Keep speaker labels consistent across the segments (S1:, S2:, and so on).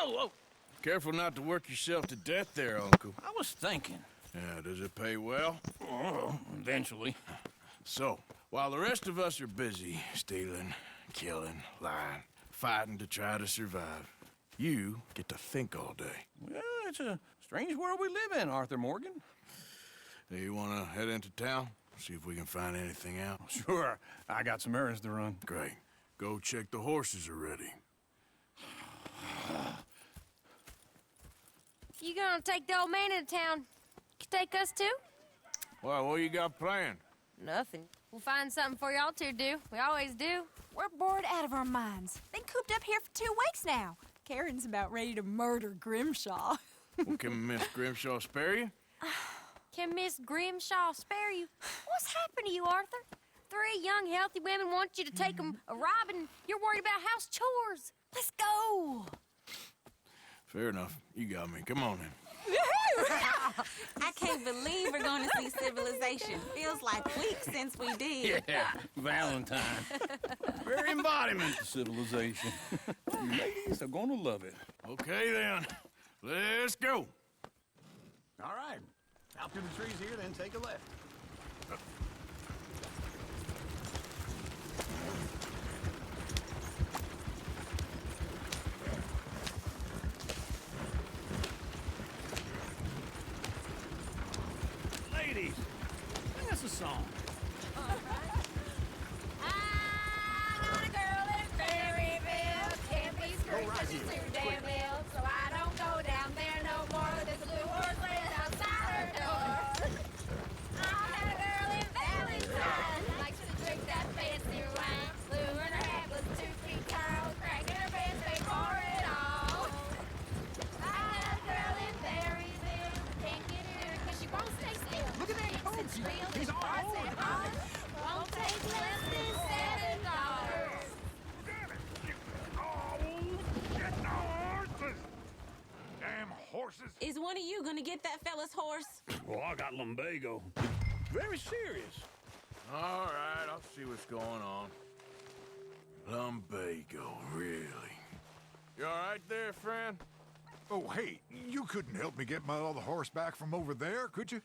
S1: Whoa.
S2: Careful not to work yourself to death there, Uncle.
S1: I was thinking.
S2: Yeah, does it pay well?
S1: Oh, eventually.
S2: So, while the rest of us are busy stealing, killing, lying, fighting to try to survive, you get to think all day.
S1: Well, it's a strange world we live in, Arthur Morgan.
S2: Do you want to head into town? See if we can find anything out?
S1: Sure, I got some errands to run.
S2: Great. Go check the horses are ready.
S3: You gonna take the old man into town? Take us too?
S2: Well, what you got planned?
S3: Nothing. We'll find something for y'all to do. We always do.
S4: We're bored out of our minds. Been cooped up here for 2 weeks now. Karen's about ready to murder Grimshaw.
S2: Well, can Miss Grimshaw spare you?
S3: Can Miss Grimshaw spare you? What's happened to you, Arthur? 3 young, healthy women want you to take them a robbing. You're worried about house chores.
S4: Let's go!
S2: Fair enough. You got me. Come on then.
S5: I can't believe we're going to see civilization. Feels like weeks since we did.
S1: Yeah, Valentine. Very embodiment of civilization. You ladies are gonna love it.
S2: Okay then. Let's go.
S1: All right. Out through the trees here, then take a left. Ladies, sing us a song.
S3: I got a girl in Berryville. Can't be screwed 'cause she's too damn ill. So I don't go down there no more. There's a blue horse laying outside her door. I had a girl in Valentine. Likes to drink that fancy wine. Blue and her hat was 2 feet tall. Cracking her pants before it all. I had a girl in Berryville. Can't get her 'cause she won't stay still.
S1: Look at that coat. She's all over the place.
S3: Won't take less than $7.
S6: Damn horses!
S5: Is one of you going to get that fella's horse?
S1: Well, I got lumbago. Very serious.
S2: All right, I'll see what's going on. Lumbago, really? You all right there, friend?
S6: Oh, hey, you couldn't help me get my other horse back from over there, could you?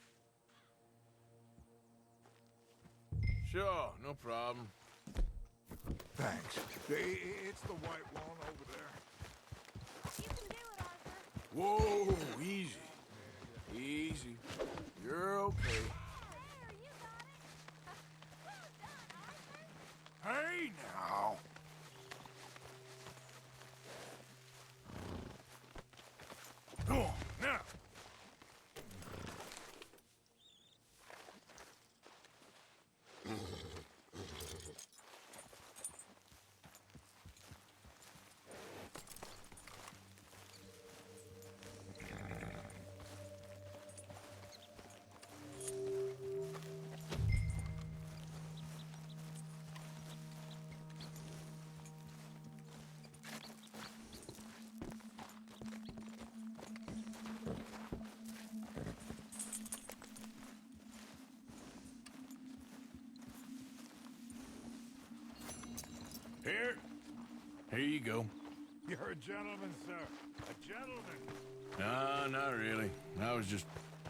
S2: Sure, no problem.
S6: Thanks. It's the white one over there.
S3: You can do it, Arthur.
S2: Whoa, easy. Easy. You're okay.
S3: There, you got it. Well done, Arthur.
S6: Hey, now. Go on, now.
S2: Here you go.
S6: You're a gentleman, sir. A gentleman.
S2: No, not really. I was just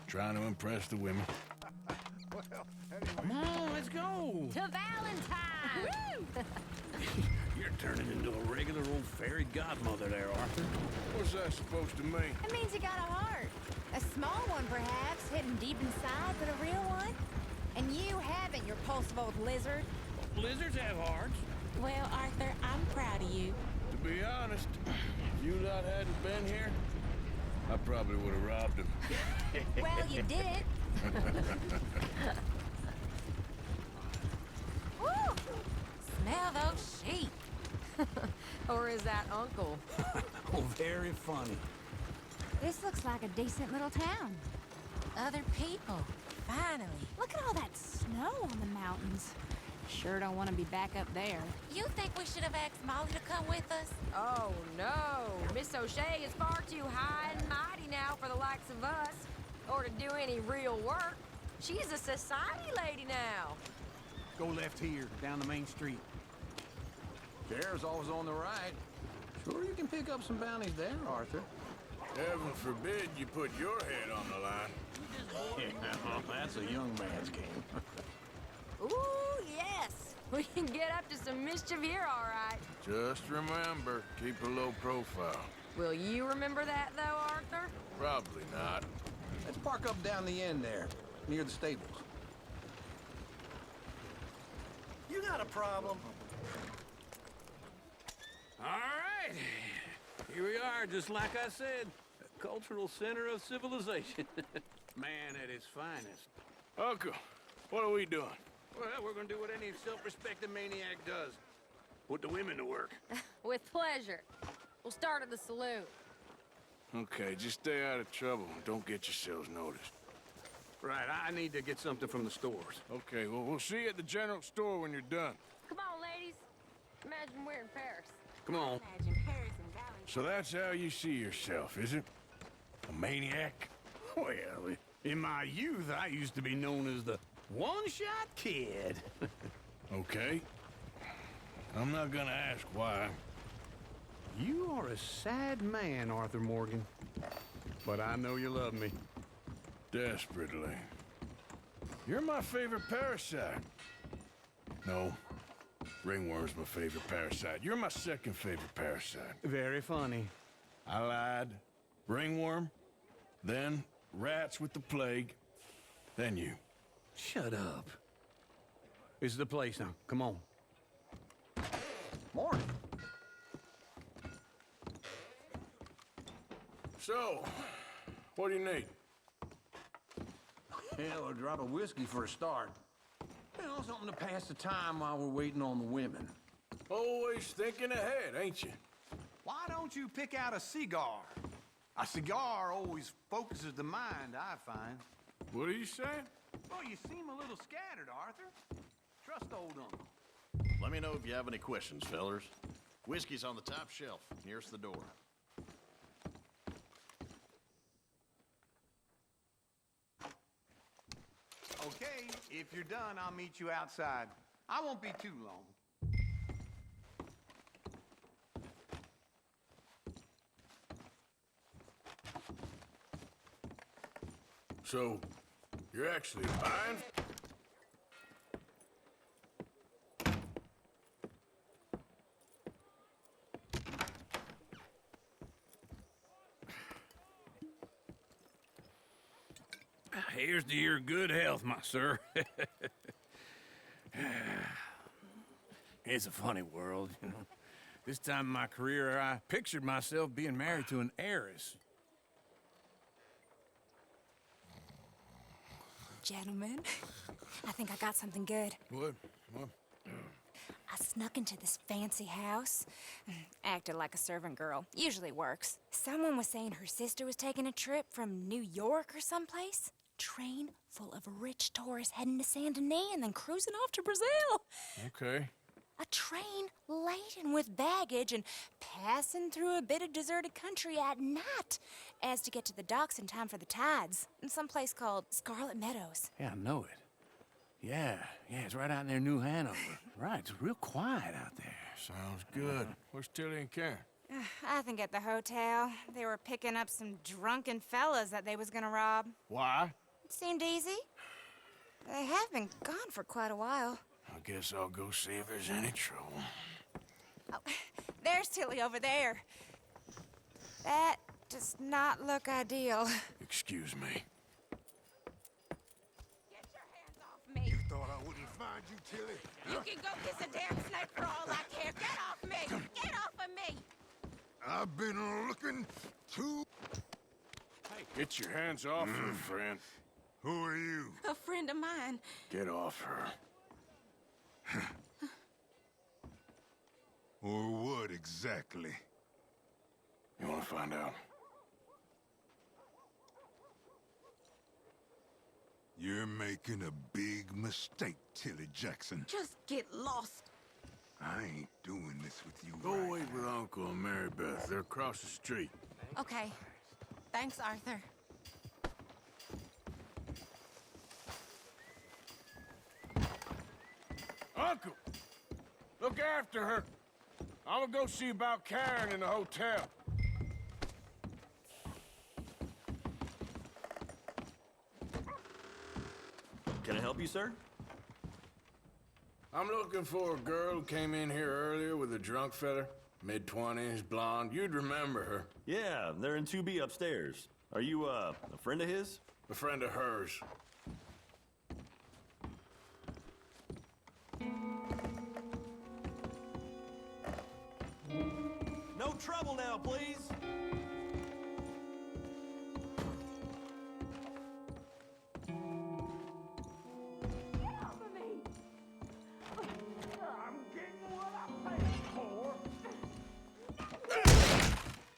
S2: trying to impress the women.
S6: Well,
S1: Come
S6: anyway.
S1: on, let's go.
S3: To Valentine!
S1: You're turning into a regular old fairy godmother there, Arthur.
S2: What's that supposed to mean?
S4: That means you got a heart. A small one, perhaps, hidden deep inside, but a real one. And you haven't, you repulsive old lizard.
S1: Lizards have hearts.
S5: Well, Arthur, I'm proud of you.
S2: To be honest, if you lot hadn't been here, I probably would have robbed him.
S4: Well, you did. Woo! Smell those sheep.
S3: Or is that Uncle?
S1: Oh, very funny.
S4: This looks like a decent little town. Other people. Finally. Look at all that snow on the mountains. Sure don't want to be back up there.
S5: You think we should have asked Molly to come with us?
S3: Oh, no. Miss O'Shea is far too high and mighty now for the likes of us, or to do any real work. She's a society lady now.
S1: Go left here, down the main street. Chair's always on the right.
S7: Sure, you can pick up some bounties there, Arthur.
S2: Heaven forbid you put your head on the line.
S7: Yeah, that's a young man's game.
S3: Ooh, yes. We can get up to some mischief here, all right.
S2: Just remember, keep a low profile.
S3: Will you remember that, though, Arthur?
S2: Probably not.
S7: Let's park up down the end there, near the stables.
S8: You got a problem?
S1: All right. Here we are, just like I said. A cultural center of civilization. Man at its finest.
S2: Uncle, what are we doing?
S1: Well, we're gonna do what any self-respecting maniac does. Put the women to work.
S3: With pleasure. We'll start at the saloon.
S2: Okay, just stay out of trouble and don't get yourselves noticed.
S1: Right, I need to get something from the stores.
S2: Okay, well, we'll see you at the general store when you're done.
S3: Come on, ladies. Imagine we're in Paris.
S1: Come on.
S5: Imagine Paris and Valley.
S2: So that's how you see yourself, is it? A maniac?
S1: Well, in my youth, I used to be known as the one-shot kid.
S2: Okay. I'm not gonna ask why.
S1: You are a sad man, Arthur Morgan. But I know you love me.
S2: Desperately. You're my favorite parasite. No. Ringworm's my favorite parasite. You're my second favorite parasite.
S1: Very funny.
S2: I lied. Ringworm, then rats with the plague, then you.
S1: Shut up. This is the place now. Come on.
S7: Morning.
S2: So, what do you need?
S7: Hell, a drop of whiskey for a start. You know, something to pass the time while we're waiting on the women.
S2: Always thinking ahead, ain't you?
S8: Why don't you pick out a cigar? A cigar always focuses the mind, I find.
S2: What are you saying?
S8: Oh, you seem a little scattered, Arthur. Trust old uncle.
S9: Let me know if you have any questions, fellers. Whiskey's on the top shelf, nearest the door.
S8: Okay, if you're done, I'll meet you outside. I won't be too long.
S2: So, you're actually buying?
S1: Here's to your good health, my sir. It's a funny world, you know. This time in my career, I pictured myself being married to an heiress.
S4: Gentlemen, I think I got something good.
S2: What?
S4: I snuck into this fancy house, acted like a servant girl. Usually works. Someone was saying her sister was taking a trip from New York or someplace. Train full of rich tourists heading to Saint Denis and then cruising off to Brazil.
S2: Okay.
S4: A train laden with baggage and passing through a bit of deserted country at night as to get to the docks in time for the tides in some place called Scarlet Meadows.
S1: Yeah, I know it. Yeah, it's right out near New Hanover. Right, it's real quiet out there.
S2: Sounds good. Where's Tilly and Karen?
S4: I think at the hotel. They were picking up some drunken fellas that they was gonna rob.
S2: Why?
S4: It seemed easy. They have been gone for quite a while.
S2: I guess I'll go see if there's any trouble.
S4: Oh, there's Tilly over there. That does not look ideal.
S2: Excuse me.
S3: Get your hands off me.
S6: Thought I wouldn't find you, Tilly.
S3: You can go kiss a damn snake for all I care. Get off me. Get off of me.
S6: I've been looking to...
S2: Get your hands off her, friend.
S6: Who are you?
S5: A friend of mine.
S2: Get off her.
S6: Or what exactly?
S2: You want to find out?
S6: You're making a big mistake, Tilly Jackson.
S5: Just get lost.
S6: I ain't doing this with you
S2: Go
S6: right
S2: wait with Uncle and Mary Beth. They're across the street.
S5: Okay. Thanks, Arthur.
S2: Uncle! Look after her! I'm gonna go see about Karen in the hotel.
S10: Can I help you, sir?
S2: I'm looking for a girl who came in here earlier with a drunk fella. Mid-20s, blonde. You'd remember her.
S10: Yeah, they're in 2B upstairs. Are you, a friend of his?
S2: A friend of hers.
S10: No trouble now, please.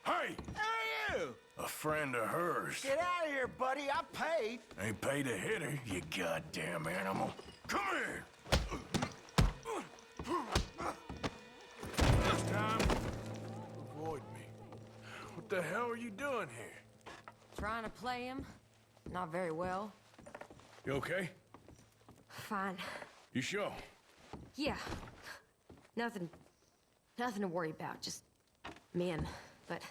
S2: Hey!
S8: Hey, you!
S2: A friend of hers.
S8: Get out of here, buddy. I paid.
S2: Ain't paid to hit her, you goddamn animal. Come here! This time, avoid me. What the hell are you doing here?
S11: Trying to play him. Not very well.
S2: You okay?
S11: Fine.
S2: You sure?
S11: Yeah. Nothing to worry about. Just men. But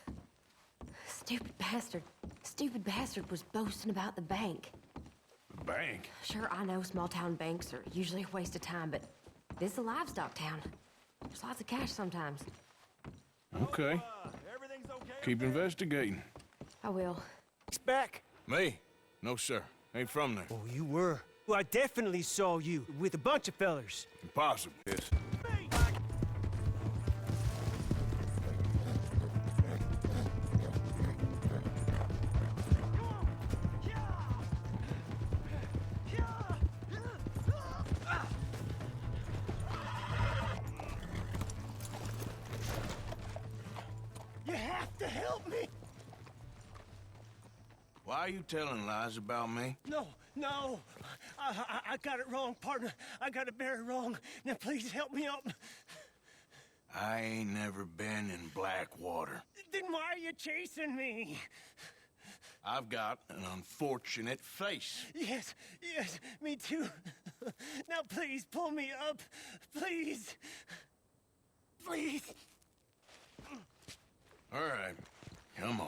S11: stupid bastard was boasting about the bank.
S2: The bank?
S11: Sure, I know small town banks are usually a waste of time, but this is a livestock town. There's lots of cash sometimes.
S2: Okay.
S10: Everything's okay?
S2: Keep investigating.
S11: I will.
S12: He's back.
S2: Me? No, sir. Ain't from there.
S12: Oh, you were. Well, I definitely saw you with a bunch of fellers.
S2: Impossible. Yes.
S12: You have to help me.
S2: Why are you telling lies about me?
S12: No. I got it wrong, partner. I got it very wrong. Now, please help me up.
S2: I ain't never been in Blackwater.
S12: Then why are you chasing me?
S2: I've got an unfortunate face.
S12: Yes, me too. Now, please, pull me up. Please. Please.
S2: All right, come on.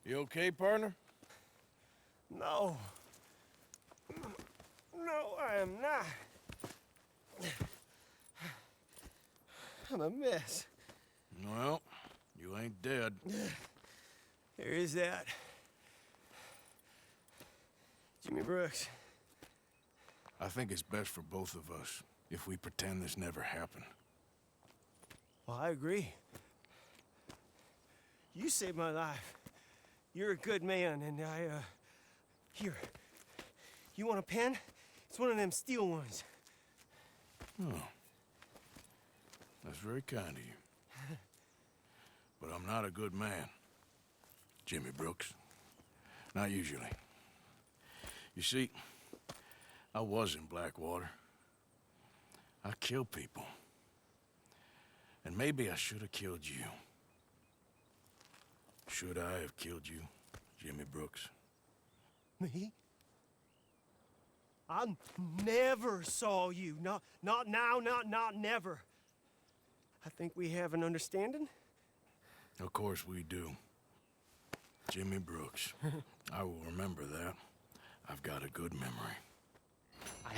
S2: You okay, partner?
S12: No. No, I am not. I'm a mess.
S2: Well, you ain't dead.
S12: There is that. Jimmy Brooks.
S2: I think it's best for both of us if we pretend this never happened.
S12: Well, I agree. You saved my life. You're a good man, and here. You want a pen? It's one of them steel ones.
S2: Oh. That's very kind of you. But I'm not a good man, Jimmy Brooks. Not usually. You see, I was in Blackwater. I killed people. And maybe I should have killed you. Should I have killed you, Jimmy Brooks?
S12: Me? I never saw you. Not now, not never. I think we have an understanding.
S2: Of course we do. Jimmy Brooks. I will remember that. I've got a good memory.
S12: I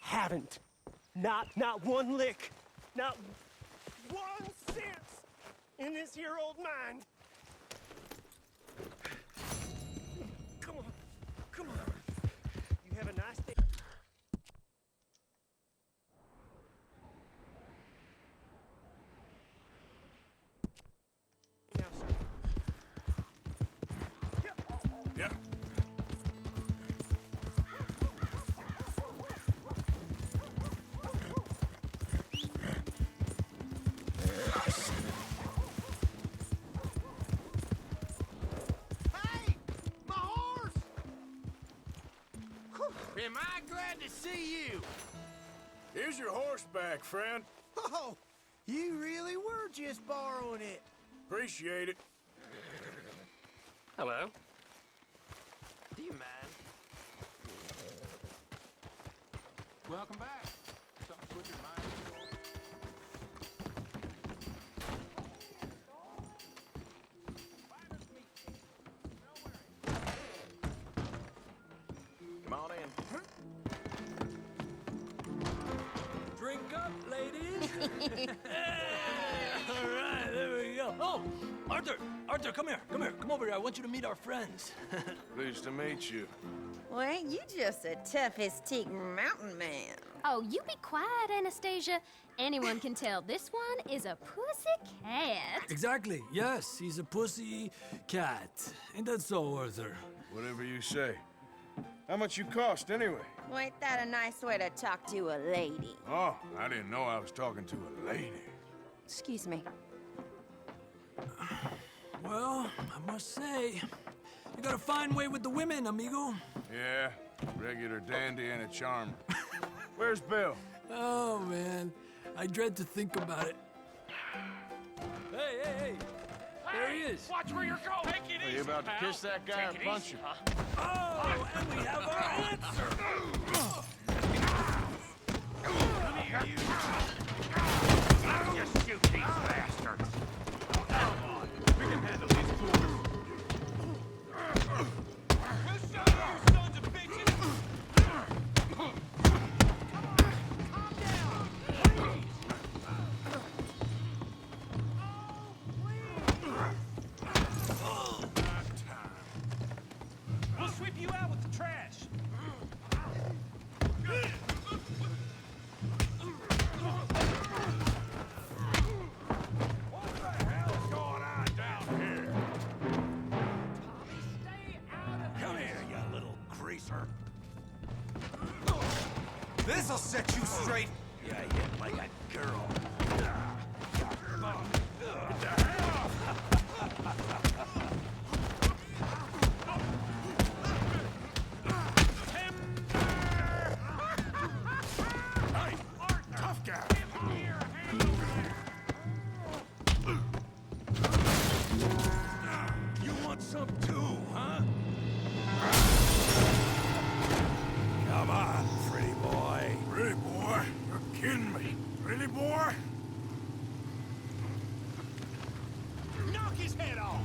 S12: haven't. Not one lick. Not 1 cent in this here old mind. Come on. You have a nice day. Now, sir.
S2: Yeah.
S8: Hey! My horse!
S2: Am I glad to see you? Here's your horseback, friend.
S12: Oh, you really were just borrowing it.
S2: Appreciate it.
S13: Hello.
S12: you, man.
S7: Welcome back. Something to put your mind
S9: Come on in.
S1: Drink up, ladies. All right, there we go. Oh, Arthur, come here. Come over here. I want you to meet our friends.
S2: Pleased to meet you.
S3: Well, ain't you just a tough-as-teak mountain man?
S13: Oh, you be quiet, Anastasia. Anyone can tell this one is a pussy cat.
S1: Exactly. Yes, he's a pussy cat. Ain't that so, Arthur?
S2: Whatever you say. How much you cost, anyway?
S3: Well, ain't that a nice way to talk to a lady?
S2: Oh, I didn't know I was talking to a lady.
S3: Excuse me.
S1: Well, I must say, you got a fine way with the women, amigo.
S2: Yeah, regular dandy and a charmer. Where's Bill?
S1: Oh, man. I dread to think about it. Hey! There he is.
S7: Watch where you're going. Take it
S2: Are you about to kiss that guy and punch him?
S1: Oh, and we have our answer.
S7: Come here, you. Just shoot these bastards. Come on. We can handle these fools. We'll show you, sons of bitches. Calm down, please. We'll sweep you out with the trash. What the hell is going on down here? Tommy, stay out of Come here, you little greaser.
S8: This'll set you straight.
S1: Yeah, hit like a girl.
S7: Get the hell off!
S2: Hey, tough guy.
S1: You want some too, huh?
S2: Come on, pretty boy. Pretty boy? You're kidding me. Pretty boy?
S7: Knock his head off!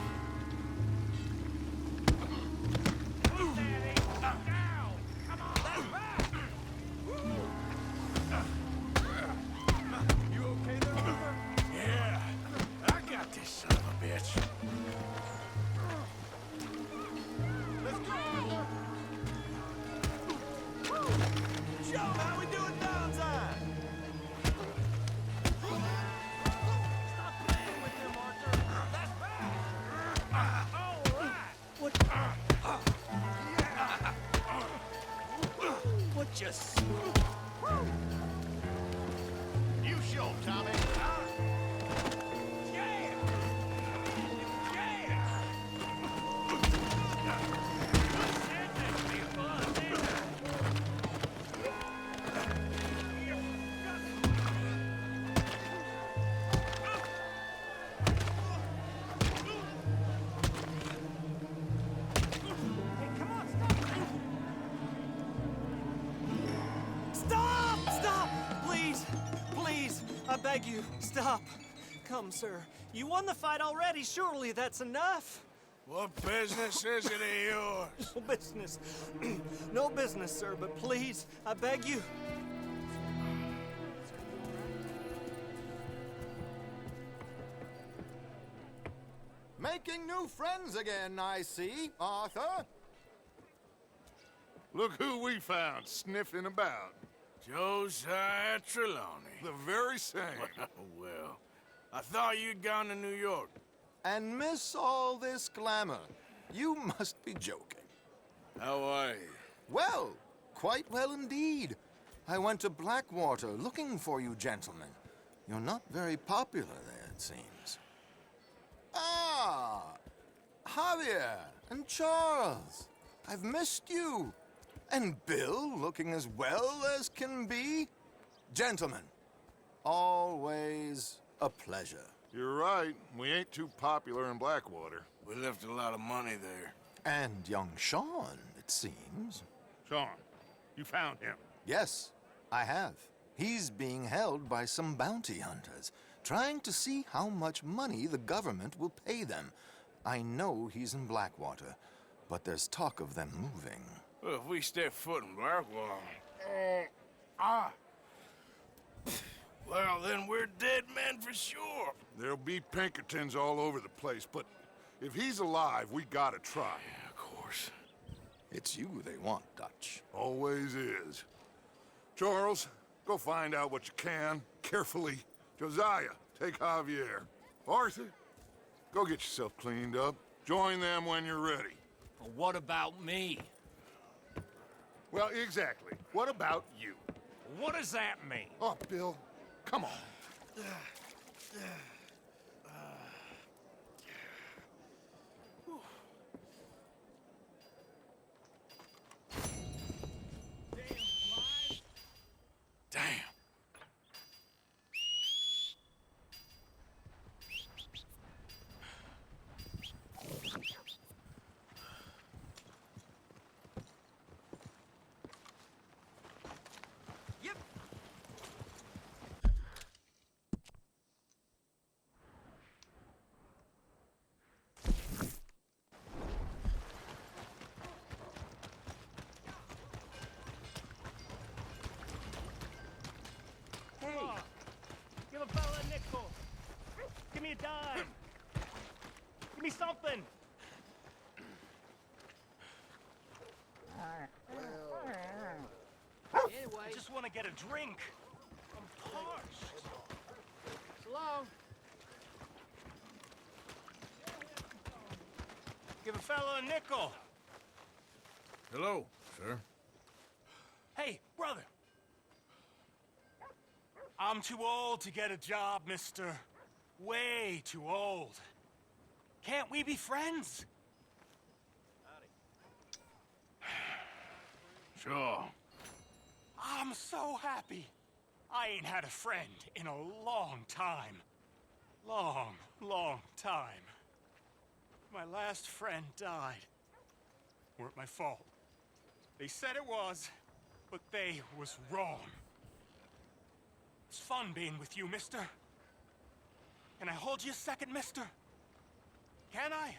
S7: Now! Come on! That's back! You okay there, Arthur?
S2: Yeah, I got this son of a bitch.
S7: Let's go, Arthur! Joe, how we doing downside? Stop playing with him, Arthur! That's back! All right!
S1: What just...
S9: You show, Tommy.
S7: Yeah!
S12: Stop! Please, I beg you, stop. Come, sir. You won the fight already. Surely that's enough.
S2: What business is it of yours?
S12: No business. No business, sir, but please, I beg you.
S8: Making new friends again, I see, Arthur.
S2: Look who we found sniffing about. Josiah Trelawney.
S8: The very same.
S2: Well, I thought you'd gone to New York.
S8: And miss all this glamour. You must be joking.
S2: How are you?
S8: Well, quite well indeed. I went to Blackwater looking for you gentlemen. You're not very popular there, it seems. Ah, Javier and Charles. I've missed you. And Bill looking as well as can be. Gentlemen, always a pleasure.
S2: You're right. We ain't too popular in Blackwater. We left a lot of money there.
S8: And young Sean, it it seems.
S7: Sean, you found him.
S8: Yes, I have. He's being held by some bounty hunters, trying to see how much money the government will pay them. I know he's in Blackwater, but there's talk of them moving.
S2: Well, if we step foot in Blackwater... Well, then we're dead men for sure.
S6: There'll be Pinkertons all over the place, but if he's alive, we gotta try.
S2: Yeah, of course.
S8: It's you they want, Dutch.
S6: Always is. Charles, go find out what you can, carefully. Josiah, take Javier. Arthur, go get yourself cleaned up. Join them when you're ready.
S1: Well, what about me?
S6: Well, exactly. What about you?
S7: What does that mean?
S6: Oh, Bill, come on.
S2: Damn.
S12: Give a fella a nickel. Give me a dime. Give me something.
S1: Anyway,
S12: I just want to get a drink. I'm parched.
S1: so long.
S12: Give a fella a nickel.
S2: Hello, sir.
S12: Hey, brother. I'm too old to get a job, mister. Way too old. Can't we be friends?
S2: Sure.
S12: I'm so happy. I ain't had a friend in a long time. Long time. My last friend died. Weren't my fault. They said it was, but they was wrong. It's fun being with you, mister. Can I hold you a second, mister? Can I?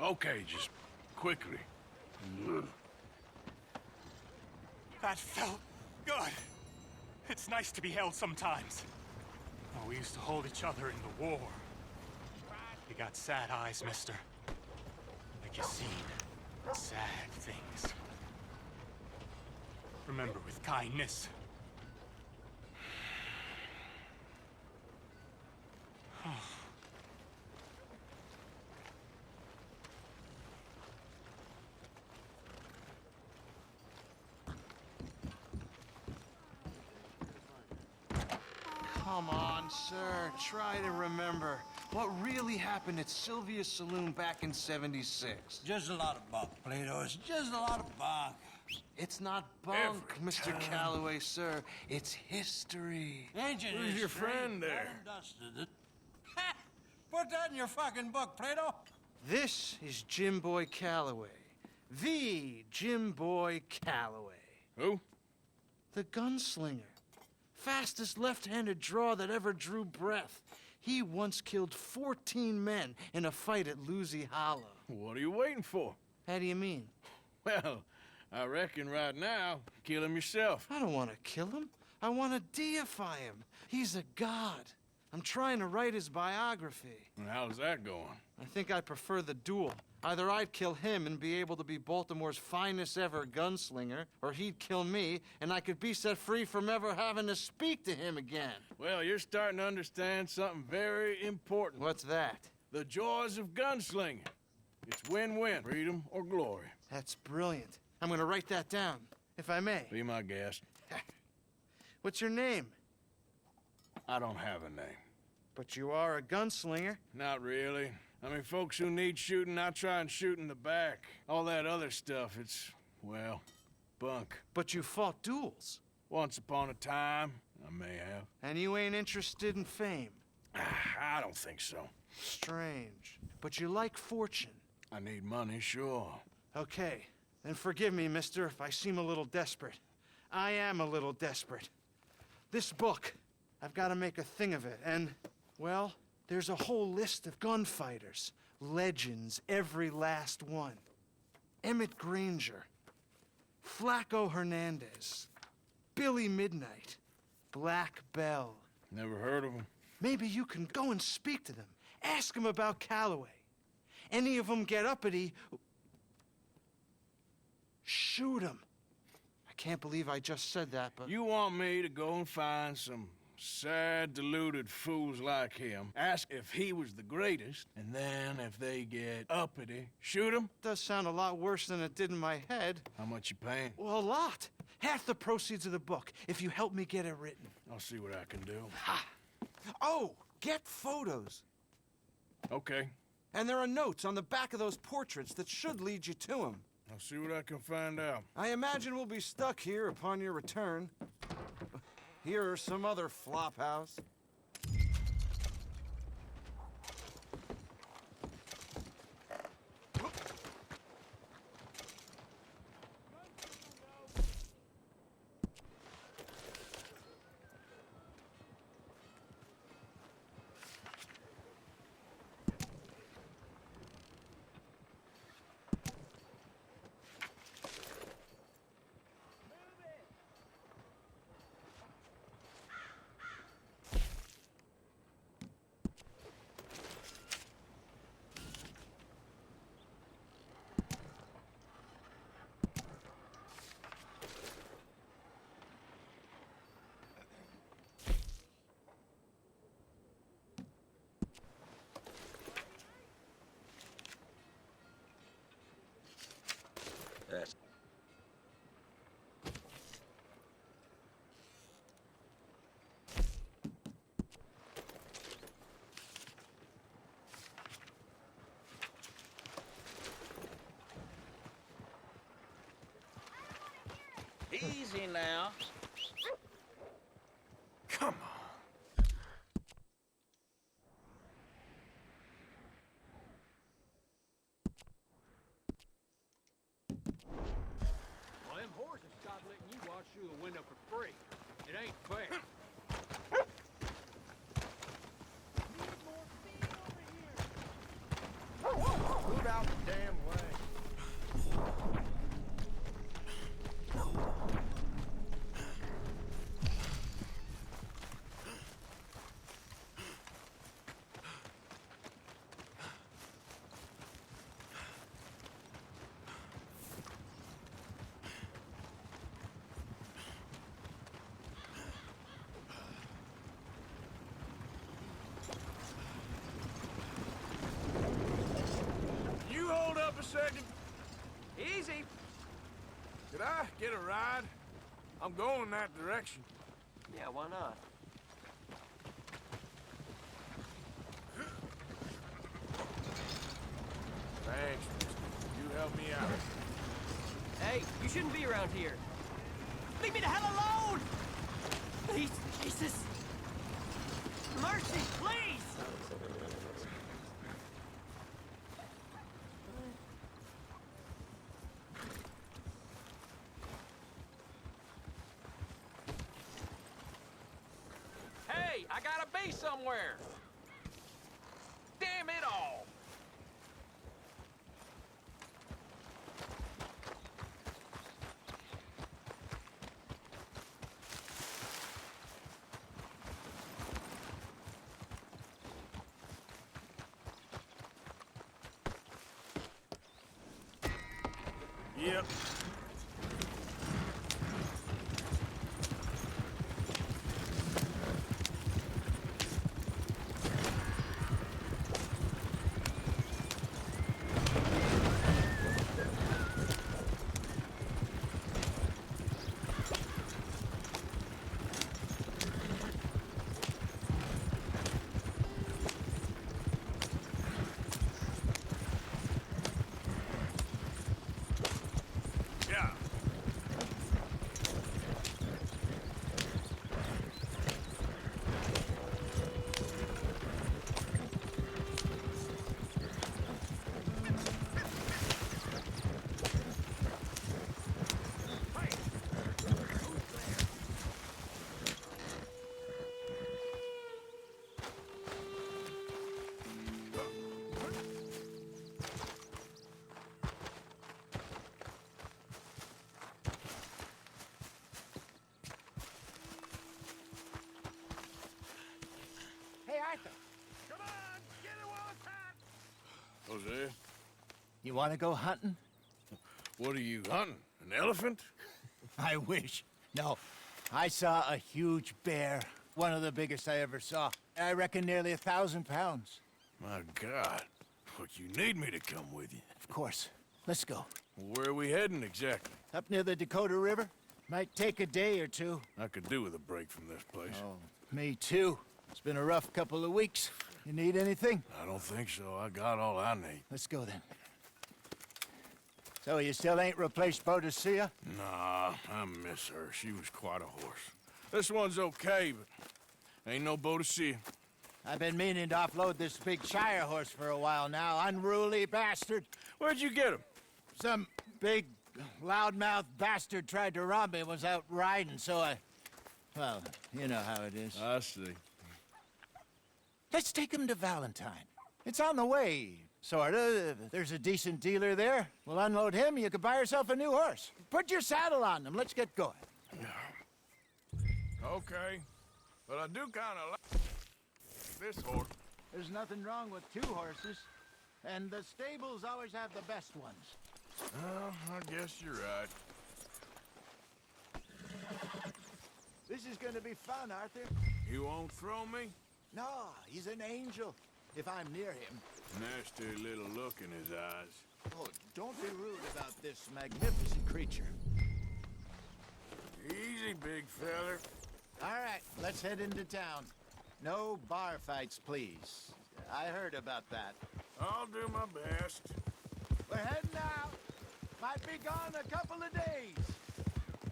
S2: Okay, just quickly.
S12: That felt good. It's nice to be held sometimes. Oh, we used to hold each other in the war. You got sad eyes, mister. Like you seen sad things. Remember, with kindness.
S14: Come on, sir. Try to remember what really happened at Sylvia's Saloon back in '76.
S1: Just a lot of bunk, Plato. It's just a lot of bunk.
S14: It's not bunk, Mr. Calloway, sir. It's history.
S1: Ancient
S2: Who's your friend there?
S1: Dusted it. Ha! Put that in your fucking book, Plato.
S14: This is Jim Boy Calloway. The Jim Boy Calloway.
S2: Who?
S14: The gunslinger. Fastest left-handed draw that ever drew breath. He once killed 14 men in a fight at Lucy Hollow.
S2: What are you waiting for?
S14: How do you mean?
S2: Well, I reckon right now, kill him yourself.
S14: I don't want to kill him. I want to deify him. He's a god. I'm trying to write his biography.
S2: And how's that going?
S14: I think I prefer the duel. Either I'd kill him and be able to be Baltimore's finest ever gunslinger, or he'd kill me and I could be set free from ever having to speak to him again.
S2: Well, you're starting to understand something very important.
S14: What's that?
S2: The joys of gunslinging. It's win-win, freedom or glory.
S14: That's brilliant. I'm gonna write that down, if I may.
S2: Be my guest.
S14: What's your name?
S2: I don't have a name.
S14: But you are a gunslinger.
S2: Not really. I mean, folks who need shooting, I try and shoot in the back. All that other stuff, it's, well, bunk.
S14: But you fought duels.
S2: Once upon a time, I may have.
S14: And you ain't interested in fame.
S2: I don't think so.
S14: Strange. But you like fortune.
S2: I need money, sure.
S14: Okay, then forgive me, mister, if I seem a little desperate. I am a little desperate. This book, I've got to make a thing of it, and, well, there's a whole list of gunfighters. Legends, every last one. Emmett Granger, Flaco Hernandez, Billy Midnight, Black Bell.
S2: Never heard of him.
S14: Maybe you can go and speak to them. Ask them about Calloway. Any of them get uppity, shoot them. I can't believe I just said that, but...
S2: You want me to go and find some sad, deluded fools like him, ask if he was the greatest, and then if they get uppity, shoot him?
S14: Does sound a lot worse than it did in my head.
S2: How much you paying?
S14: Well, a lot. Half the proceeds of the book, if you help me get it written.
S2: I'll see what I can do.
S14: Ha! Oh, get photos.
S2: Okay.
S14: And there are notes on the back of those portraits that should lead you to him.
S2: I'll see what I can find out.
S14: I imagine we'll be stuck here upon your return. Here or some other flop house.
S7: That's...
S9: Easy now.
S2: Come on.
S1: Well, them horses stopped letting you watch through the window for free. It ain't fair.
S14: Move out the damn way.
S2: You hold up a second.
S1: Easy.
S2: Could I get a ride? I'm going that direction.
S7: Yeah, why not?
S2: Thanks, mister. You help me out.
S7: Hey, you shouldn't be around here. Leave me the hell alone! Please, Jesus! Mercy, please!
S1: Hey, I gotta be somewhere. Damn it all.
S2: Yep.
S15: You want to go hunting?
S2: What are you hunting? An elephant?
S15: I wish. No. I saw a huge bear. One of the biggest I ever saw. I reckon nearly 1,000 pounds.
S2: My God. Look, you need me to come with you.
S15: Of course. Let's go.
S2: Where are we heading exactly?
S15: Up near the Dakota River. Might take a day or two.
S2: I could do with a break from this place.
S15: Oh, me too. It's been a rough couple of weeks. You need anything?
S2: I don't think so. I got all I need.
S15: Let's go then. So you still ain't replaced Boadicea?
S2: Nah, I miss her. She was quite a horse. This one's okay, but ain't no Boadicea.
S15: I've been meaning to offload this big Shire horse for a while now. Unruly bastard.
S2: Where'd you get him?
S15: Some big, loudmouth bastard tried to rob me, was out riding, so I... Well, you know how it is.
S2: I see.
S15: Let's take him to Valentine. It's on the way, sorta. There's a decent dealer there. We'll unload him, you could buy yourself a new horse. Put your saddle on him, let's get going.
S2: Okay, but I do kind of like this horse.
S15: There's nothing wrong with two horses, and the stables always have the best ones.
S2: Well, I guess you're right.
S15: This is gonna be fun, Arthur.
S2: You won't throw me?
S15: No, he's an angel, if I'm near him.
S2: Nasty little look in his eyes.
S15: Oh, don't be rude about this magnificent creature.
S2: Easy, big feller.
S15: All right, let's head into town. No bar fights, please. I heard about that.
S2: I'll do my best.
S15: We're heading out. Might be gone a couple of days.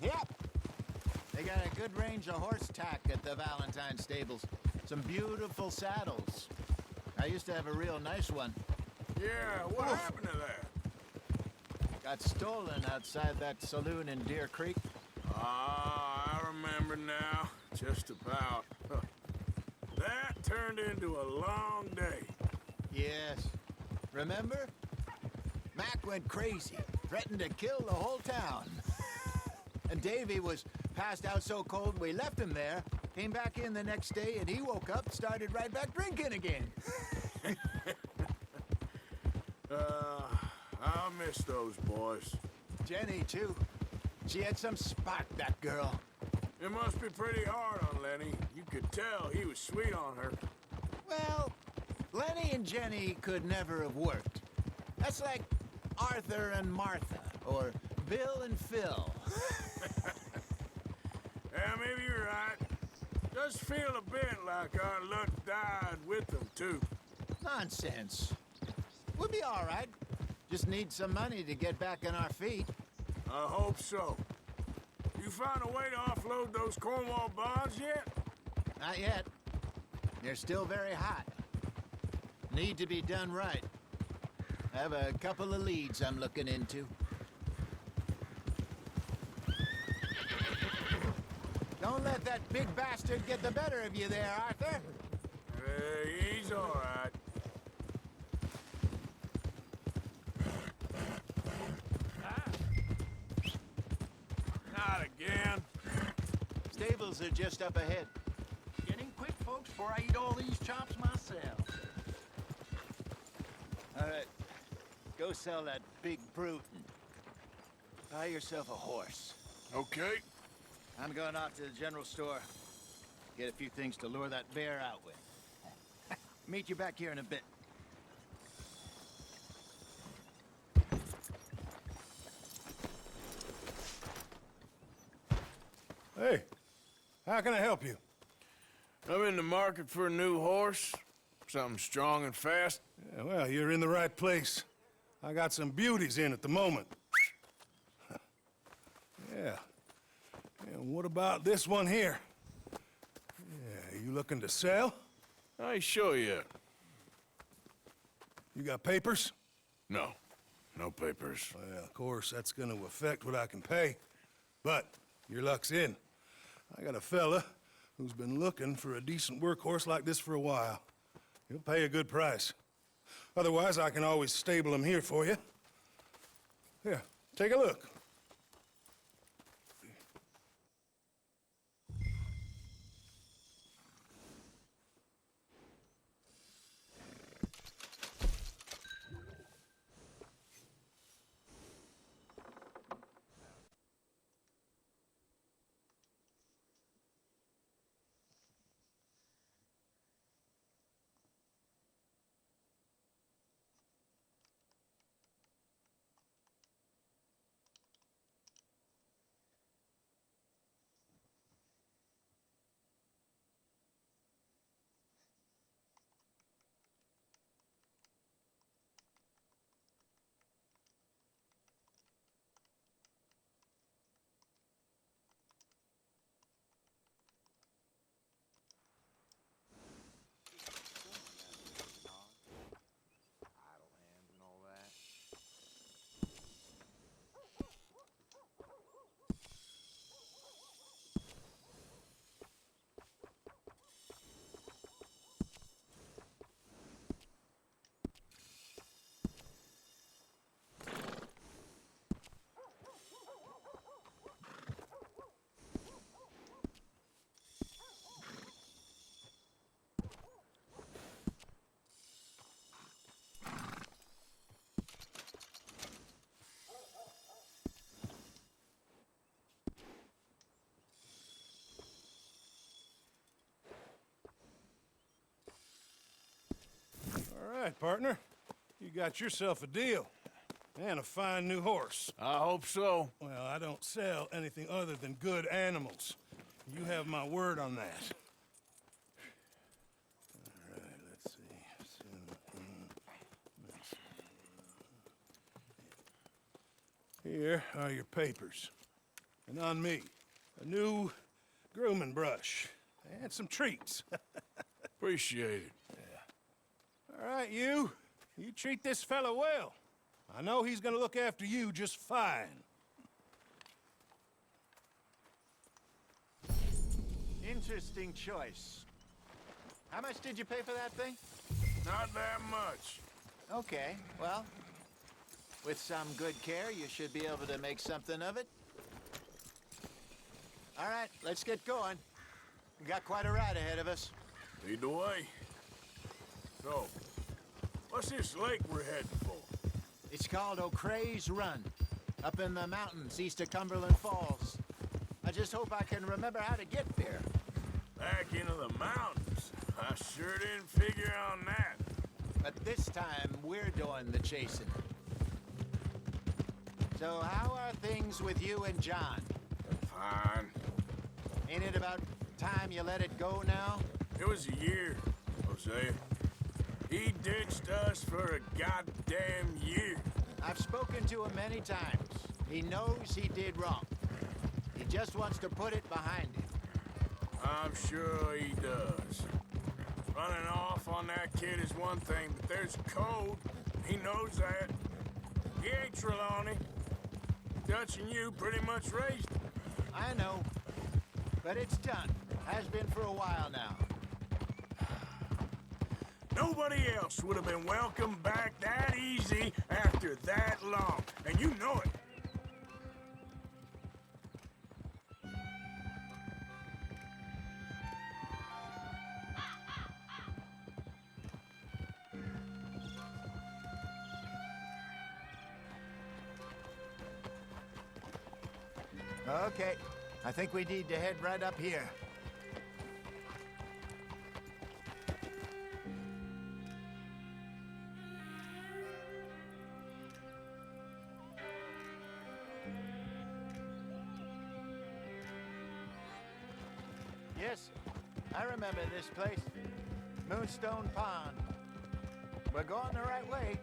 S15: Yep. They got a good range of horse tack at the Valentine stables. Some beautiful saddles. I used to have a real nice one.
S2: Yeah, what happened to that?
S15: Got stolen outside that saloon in Deer Creek.
S2: Ah, I remember now. Just about. That turned into a long day.
S15: Yes. Remember? Mac went crazy, threatened to kill the whole town. And Davy was passed out so cold we left him there, came back in the next day, and he woke up, started right back drinking again.
S2: I'll miss those boys.
S15: Jenny, too. She had some spark, that girl.
S2: It must be pretty hard on Lenny. You could tell he was sweet on her.
S15: Well, Lenny and Jenny could never have worked. That's like Arthur and Martha, or Bill and Phil.
S2: Yeah, maybe you're right. Does feel a bit like our luck died with them, too.
S15: Nonsense. We'll be all right. Just need some money to get back on our feet.
S2: I hope so. You find a way to offload those Cornwall bonds yet?
S15: Not yet. They're still very hot. Need to be done right. I have a couple of leads I'm looking into. Don't let that big bastard get the better of you there, Arthur.
S2: He's all right. Not again.
S15: Stables are just up ahead.
S16: Getting quick, folks, before I eat all these chops myself.
S15: All right. Go sell that big brute and buy yourself a horse.
S2: Okay.
S15: I'm going off to the general store. Get a few things to lure that bear out with. Meet you back here in a bit.
S17: Hey, how can I help you?
S2: I'm in the market for a new horse. Something strong and fast.
S17: Yeah, well, you're in the right place. I got some beauties in at the moment. Yeah. And what about this one here? Yeah, you looking to sell?
S2: I ain't sure yet.
S17: You got papers?
S2: No. No papers.
S17: Well, of course, that's gonna affect what I can pay. But your luck's in. I got a fella who's been looking for a decent workhorse like this for a while. He'll pay a good price. Otherwise, I can always stable him here for you. Here, take a look. partner. You got yourself a deal. And a fine new horse.
S2: I hope so.
S17: Well, I don't sell anything other than good animals. You have my word on that. All right, let's see. Here are your papers. And on me, a new grooming brush. And some treats.
S2: Appreciate it.
S17: All right, you. You treat this fella well. I know he's gonna look after you just fine.
S15: Interesting choice. How much did you pay for that thing?
S2: Not that much.
S15: Okay, well, with some good care, you should be able to make something of it. All right, let's get going. We got quite a ride ahead of us.
S2: Lead the way. So, what's this lake we're heading for?
S15: It's called O'Creagh's Run, up in the mountains east of Cumberland Falls. I just hope I can remember how to get there.
S2: Back into the mountains? I sure didn't figure on that.
S15: But this time, we're doing the chasing. So how are things with you and John?
S2: Fine.
S15: Ain't it about time you let it go now?
S2: It was a year, Hosea. He ditched us for a goddamn year.
S15: I've spoken to him many times. He knows he did wrong. He just wants to put it behind him.
S2: I'm sure he does. Running off on that kid is one thing, but there's code. He knows that. He ain't Trelawney. Dutch and you pretty much raised him.
S15: I know. But it's done. Has been for a while now.
S2: Nobody else would have been welcomed back that easy after that long. And you know it.
S15: Okay. I think we need to head right up here. Yes, I remember this place. Moonstone Pond. We're going the right way.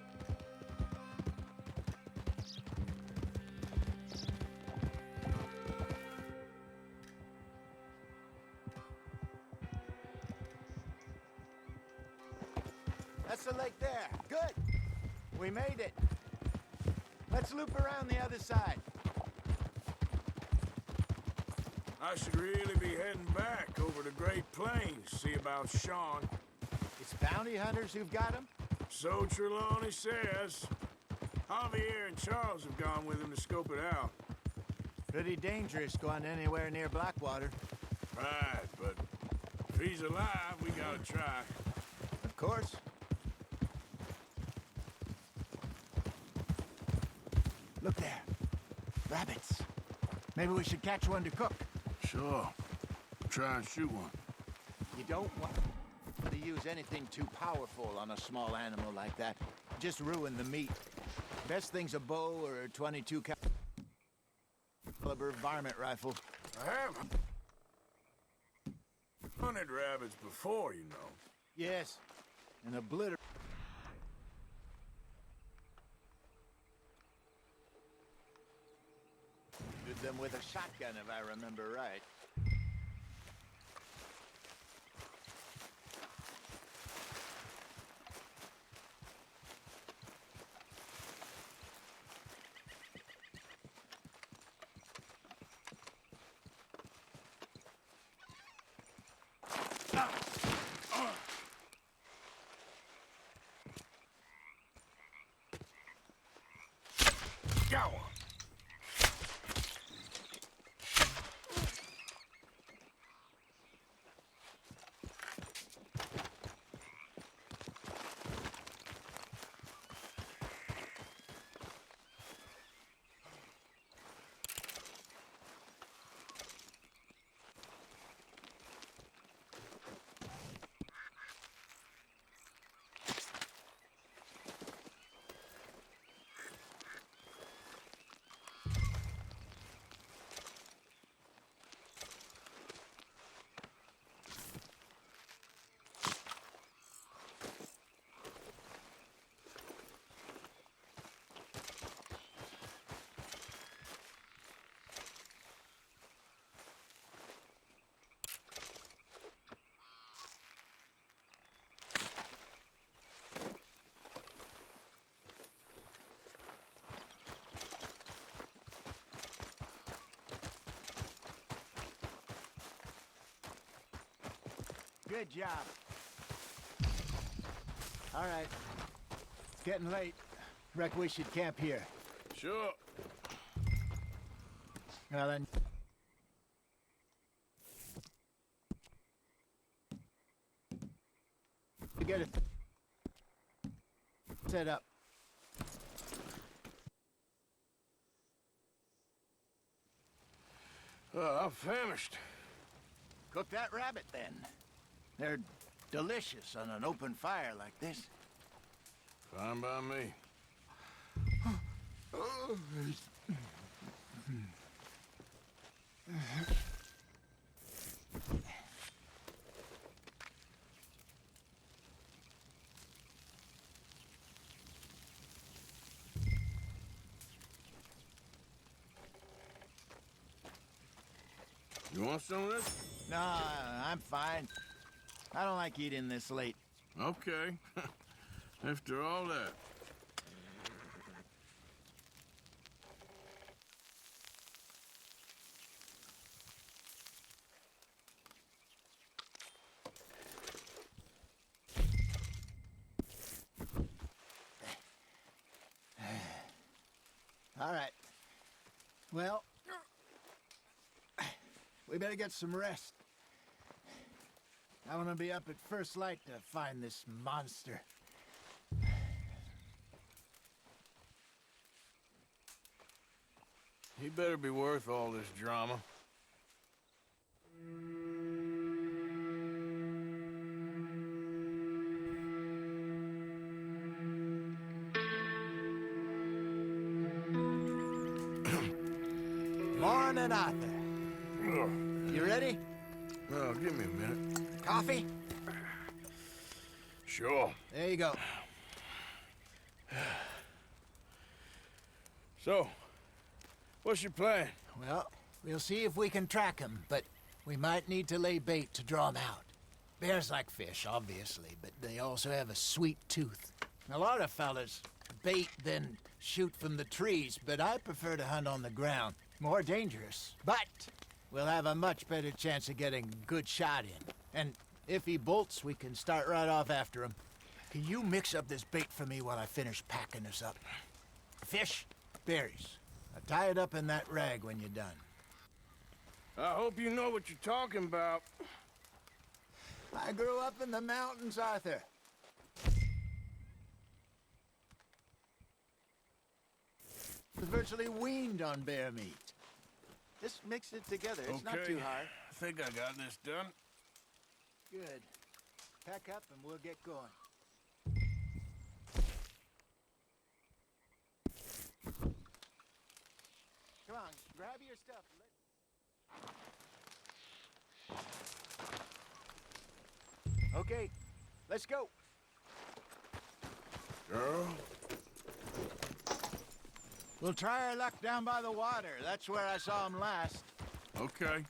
S15: That's the lake there. Good. We made it. Let's loop around the other side.
S2: I should really be heading back over the Great Plains, see about Sean.
S15: It's bounty hunters who've got him?
S2: So Trelawney says. Javier and Charles have gone with him to scope it out.
S15: Pretty dangerous going anywhere near Blackwater.
S2: Right, but if he's alive, we gotta try.
S15: Of course. Look there. Rabbits. Maybe we should catch one to cook.
S2: Sure. Try and shoot one.
S15: You don't want to use anything too powerful on a small animal like that. Just ruin the meat. Best thing's a bow or a 22 caliber varmint rifle.
S2: I haven't hunted rabbits before, you know.
S15: Yes. And obliterate. Did them with a shotgun, if I remember right.
S2: Got one.
S15: Good job. All right. It's getting late. Reckon we should camp here.
S2: Sure.
S15: Well then. Get it set up.
S2: I'm famished.
S15: Cook that rabbit then. They're delicious on an open fire like this.
S2: Fine by me. You want some of this?
S15: No, I'm fine. I don't like eating this late.
S2: Okay. After all that.
S15: All right. Well, we better get some rest. I want to be up at first light to find this monster.
S2: He better be worth all this drama.
S15: Morning, Arthur. You ready?
S2: Well, give me a minute.
S15: Coffee?
S2: Sure.
S15: There you go.
S2: So, what's your plan?
S15: Well, we'll see if we can track him, but we might need to lay bait to draw him out. Bears like fish, obviously, but they also have a sweet tooth. A lot of fellas bait, then shoot from the trees, but I prefer to hunt on the ground. More dangerous, but we'll have a much better chance of getting a good shot in. And if he bolts, we can start right off after him. Can you mix up this bait for me while I finish packing this up? Fish, berries. Now tie it up in that rag when you're done.
S2: I hope you know what you're talking about.
S15: I grew up in the mountains, Arthur. I was virtually weaned on bear meat. Just mix it together. It's not too hard.
S2: I think I got this done.
S15: Good. Pack up and we'll get going. Come on, grab your stuff. Okay, let's go.
S2: Girl?
S15: We'll try our luck down by the water. That's where I saw him last.
S2: Okay.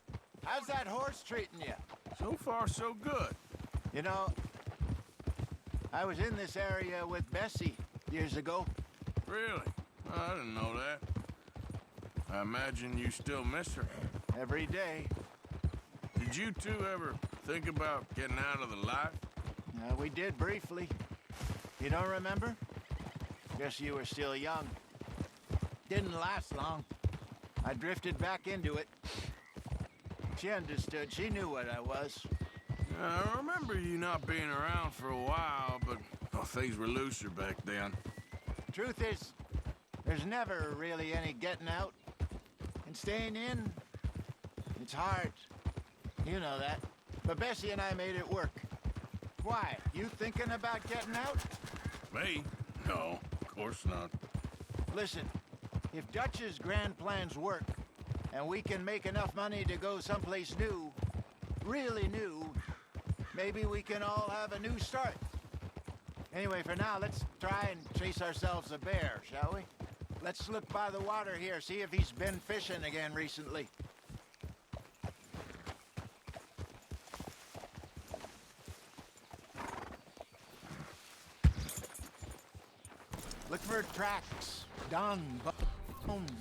S15: How's that horse treating you?
S2: So far, so good.
S15: You know, I was in this area with Bessie years ago.
S2: Really? I didn't know that. I imagine you still miss her.
S15: Every day.
S2: Did you two ever think about getting out of the life?
S15: We did briefly. You don't remember? Guess you were still young. Didn't last long. I drifted back into it. She understood. She knew what I was.
S2: I remember you not being around for a while, but things were looser back then.
S15: Truth is, there's never really any getting out. And staying in, it's hard. You know that. But Bessie and I made it work. Why? You thinking about getting out?
S2: Me? No, of course not.
S15: Listen, if Dutch's grand plans work, and we can make enough money to go someplace new, really new, maybe we can all have a new start. Anyway, for now, let's try and chase ourselves a bear, shall we? Let's look by the water here, see if he's been fishing again recently. Look for tracks, dung, bones.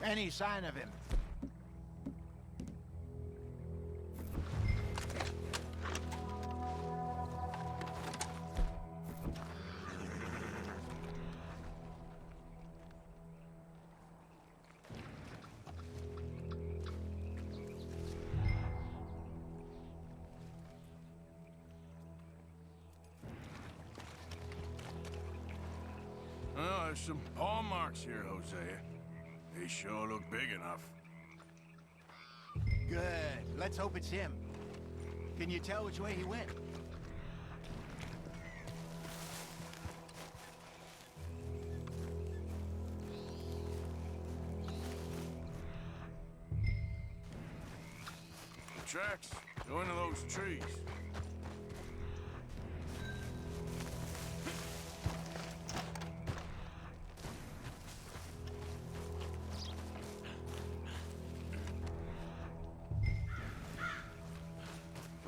S15: Any sign of him.
S2: There's some paw marks here, Hosea. They sure look big enough.
S15: Good. Let's hope it's him. Can you tell which way he went?
S2: The tracks go into those trees.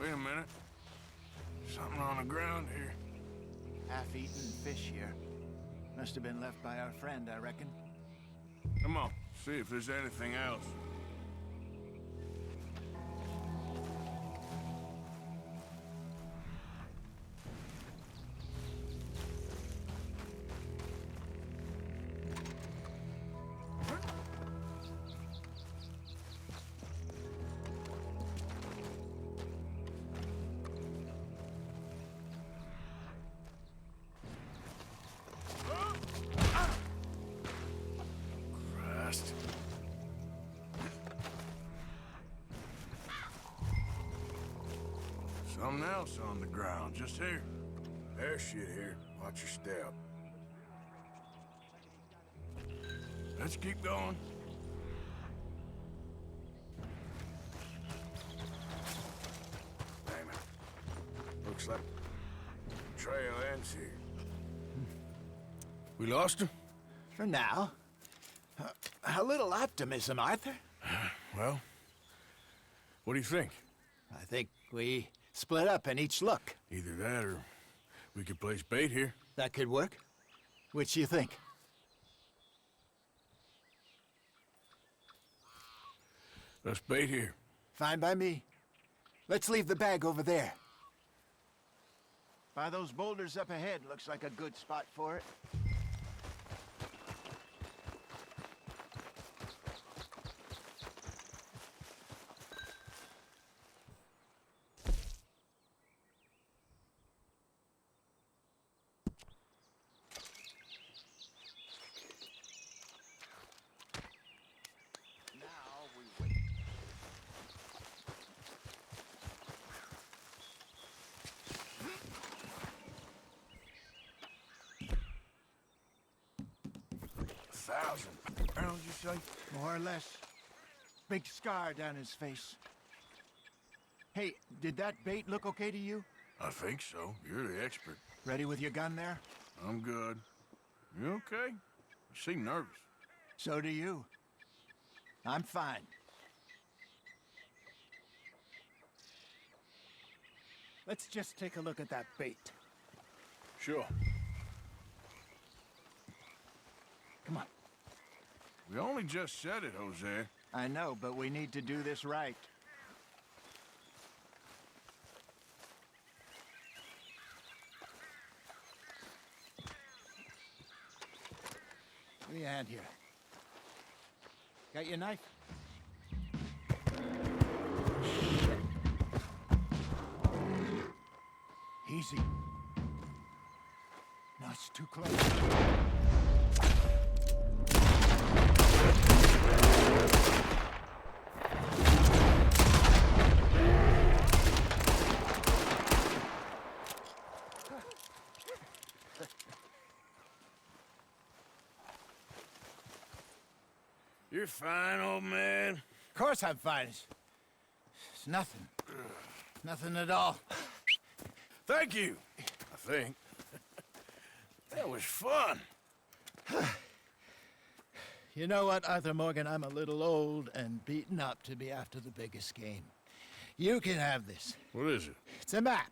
S2: Wait a minute. Something on the ground here.
S15: Half-eaten fish here. Must have been left by our friend, I reckon.
S2: Come on, see if there's anything else. Christ. Something else on the ground, just here. There's shit here. Watch your step. Let's keep going. Damn it. Looks like the trail ends here. We lost him?
S15: For now. A little optimism, Arthur.
S2: Well, what do you think?
S15: I think we split up and each look.
S2: Either that or we could place bait here.
S15: That could work. Which do you think?
S2: Let's bait here.
S15: Fine by me. Let's leave the bag over there. By those boulders up ahead, looks like a good spot for it.
S2: £1,000, you say?
S15: More or less. Big scar down his face. Hey, did that bait look okay to you?
S2: I think so. You're the expert.
S15: Ready with your gun there?
S2: I'm good. You okay? You seem nervous.
S15: So do you. I'm fine. Let's just take a look at that bait.
S2: Sure.
S15: Come on.
S2: We only just said it, Jose.
S15: I know, but we need to do this right. Give me a hand here. Got your knife? Shit. Easy. No, it's too close.
S2: You're fine, old man.
S15: Of course I'm fine. It's nothing. Nothing at all.
S2: Thank you, I think. That was fun.
S15: You know what, Arthur Morgan? I'm a little old and beaten up to be after the biggest game. You can have this.
S2: What is it?
S15: It's a map.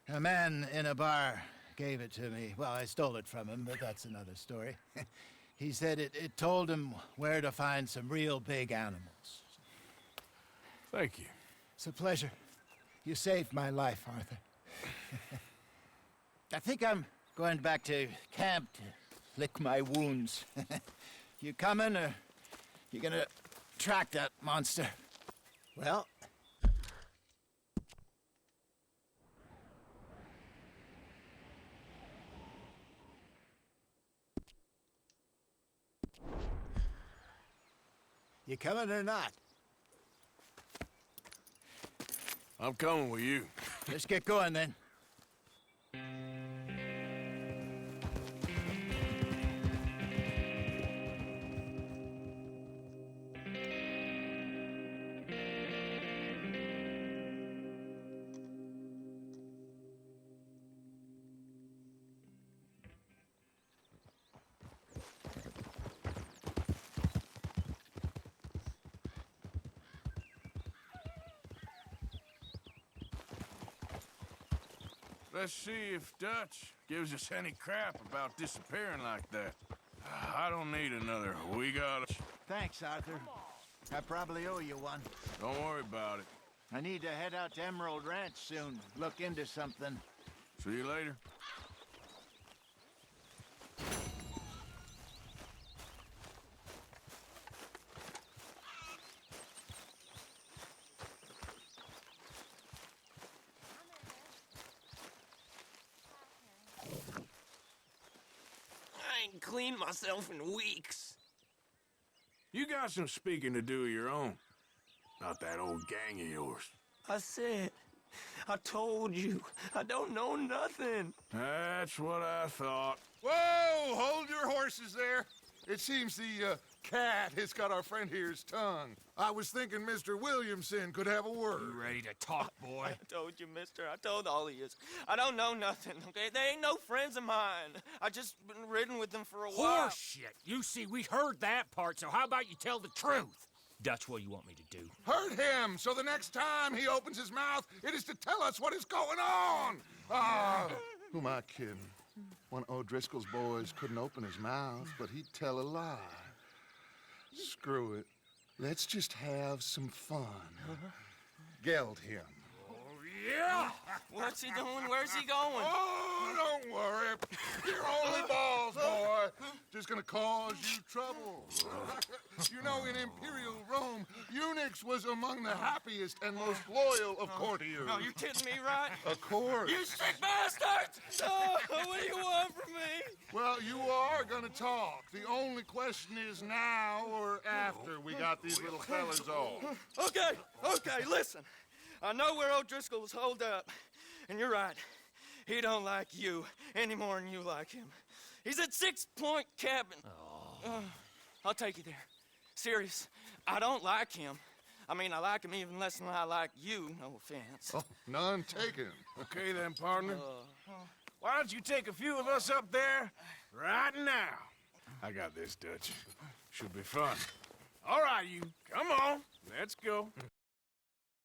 S15: A man in a bar gave it to me. Well, I stole it from him, but that's another story. He said it told him where to find some real big animals.
S2: Thank you.
S15: It's a pleasure. You saved my life, Arthur. I think I'm going back to camp to lick my wounds. You coming, or you gonna track that monster? Well... You coming or not?
S2: I'm coming with you.
S15: Let's get going then.
S2: Let's see if Dutch gives us any crap about disappearing like that. I don't need another. We got it.
S15: Thanks, Arthur. I probably owe you one.
S2: Don't worry about it.
S15: I need to head out to Emerald Ranch soon. Look into something.
S2: See you later.
S7: I ain't cleaned myself in weeks.
S2: You got some speaking to do of your own. Not that old gang of yours.
S7: I said, I told you, I don't know nothing.
S2: That's what I thought.
S6: Whoa! Hold your horses there. It seems the cat has got our friend here's tongue. I was thinking Mr. Williamson could have a word.
S12: You ready to talk, boy?
S7: I told you, mister. I told all of you. I don't know nothing, okay? They ain't no friends of mine. I just been ridden with them for a while.
S12: Horseshit. You see, we heard that part, so how about you tell the truth? Dutch, what do you want me to do?
S6: Hurt him, so the next time he opens his mouth, it is to tell us what is going on. Who am I kidding? One of O'Driscoll's boys couldn't open his mouth, but he'd tell a lie. Screw it. Let's just have some fun. Geld him.
S7: Yeah! What's he doing? Where's he going?
S6: Oh, don't worry. You're only balls, boy. Just gonna cause you trouble. You know, in Imperial Rome, eunuchs was among the happiest and most loyal of courtiers.
S7: No, you're kidding me, right?
S6: Of course.
S7: You sick bastards! Oh, what do you want from me?
S6: Well, you are gonna talk. The only question is now or after we got these little fellas off.
S7: Okay, listen. I know where O'Driscoll's holed up, and you're right. He don't like you any more than you like him. He's at 6 Point Cabin. I'll take you there. Serious, I don't like him. I mean, I like him even less than I like you, no offense.
S6: Oh, none taken.
S2: Okay then, partner. Why don't you take a few of us up there right now? I got this, Dutch. Should be fun. All right, you. Come on. Let's go.